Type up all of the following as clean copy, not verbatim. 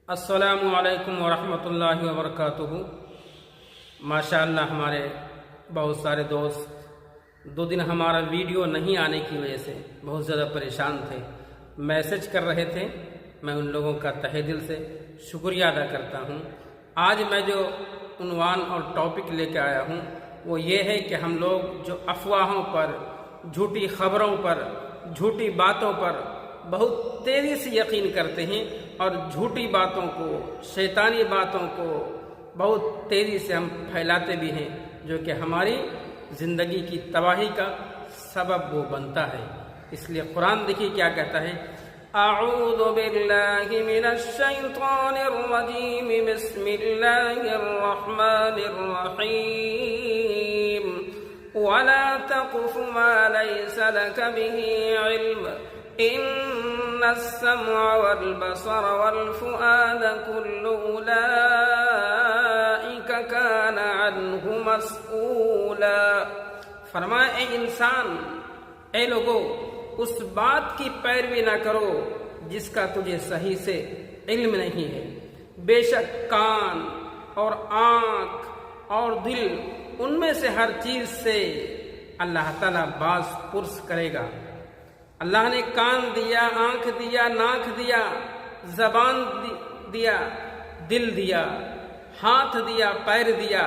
السلام علیکم ورحمۃ اللہ وبرکاتہ۔ ماشاءاللہ ہمارے بہت سارے دوست 2 دن ہمارا ویڈیو نہیں آنے کی وجہ سے بہت زیادہ پریشان تھے، میسج کر رہے تھے۔ میں ان لوگوں کا تہہ دل سے شکریہ ادا کرتا ہوں۔ آج میں جو عنوان اور ٹاپک لے کے آیا ہوں وہ یہ ہے کہ ہم لوگ جو افواہوں پر، جھوٹی خبروں پر، جھوٹی باتوں پر بہت تیزی سے یقین کرتے ہیں اور جھوٹی باتوں کو، شیطانی باتوں کو بہت تیزی سے ہم پھیلاتے بھی ہیں، جو کہ ہماری زندگی کی تباہی کا سبب وہ بنتا ہے۔ اس لیے قرآن دیکھیے کیا کہتا ہے، اعوذ باللہ من الشیطان الرجیم، بسم اللہ الرحمن الرحیم، ولا تقف ما ليس لك به علم ان السمع والبصر والفؤاد كل اولئك كان عنه مسؤولا۔ فرمایا اے انسان، اے لوگو، اس بات کی پیروی نہ کرو جس کا تجھے صحیح سے علم نہیں ہے۔ بے شک کان اور آنکھ اور دل، ان میں سے ہر چیز سے اللہ تعالیٰ باز پرس کرے گا۔ اللہ نے کان دیا، آنکھ دیا، ناک دیا، زبان دیا، دل دیا، ہاتھ دیا، پیر دیا،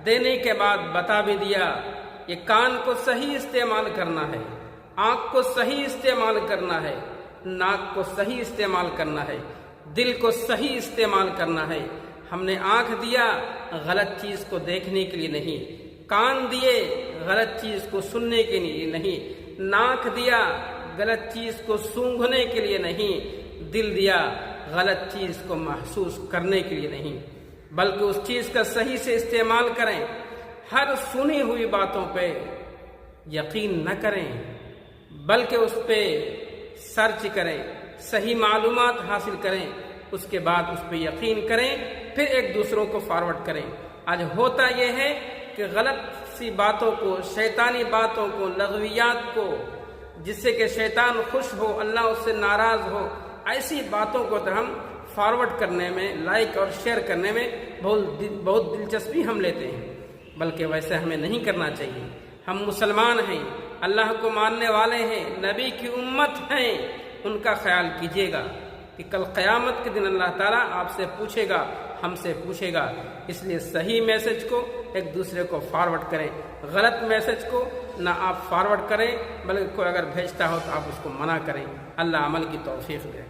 دینے کے بعد بتا بھی دیا۔ یہ کان کو صحیح استعمال کرنا ہے، آنکھ کو صحیح استعمال کرنا ہے، ناک کو صحیح استعمال کرنا ہے، دل کو صحیح استعمال کرنا ہے۔ ہم نے آنکھ دیا غلط چیز کو دیکھنے کے لیے نہیں، کان دیے غلط چیز کو سننے کے لیے نہیں، ناک دیا غلط چیز کو سونگھنے کے لیے نہیں، دل دیا غلط چیز کو محسوس کرنے کے لیے نہیں، بلکہ اس چیز کا صحیح سے استعمال کریں۔ ہر سنی ہوئی باتوں پہ یقین نہ کریں، بلکہ اس پہ سرچ کریں، صحیح معلومات حاصل کریں، اس کے بعد اس پہ یقین کریں، پھر ایک دوسروں کو فارورڈ کریں۔ آج ہوتا یہ ہے کہ غلط سی باتوں کو، شیطانی باتوں کو، لغویات کو، جس سے کہ شیطان خوش ہو، اللہ اس سے ناراض ہو، ایسی باتوں کو تو ہم فارورڈ کرنے میں، لائک اور شیئر کرنے میں بہت دلچسپی ہم لیتے ہیں، بلکہ ویسے ہمیں نہیں کرنا چاہیے۔ ہم مسلمان ہیں، اللہ کو ماننے والے ہیں، نبی کی امت ہیں، ان کا خیال کیجیے گا کہ کل قیامت کے دن اللہ تعالیٰ آپ سے پوچھے گا، ہم سے پوچھے گا۔ اس لیے صحیح میسج کو ایک دوسرے کو فارورڈ کریں، غلط میسج کو نہ آپ فارورڈ کریں، بلکہ کوئی اگر بھیجتا ہو تو آپ اس کو منع کریں۔ اللہ عمل کی توفیق دے۔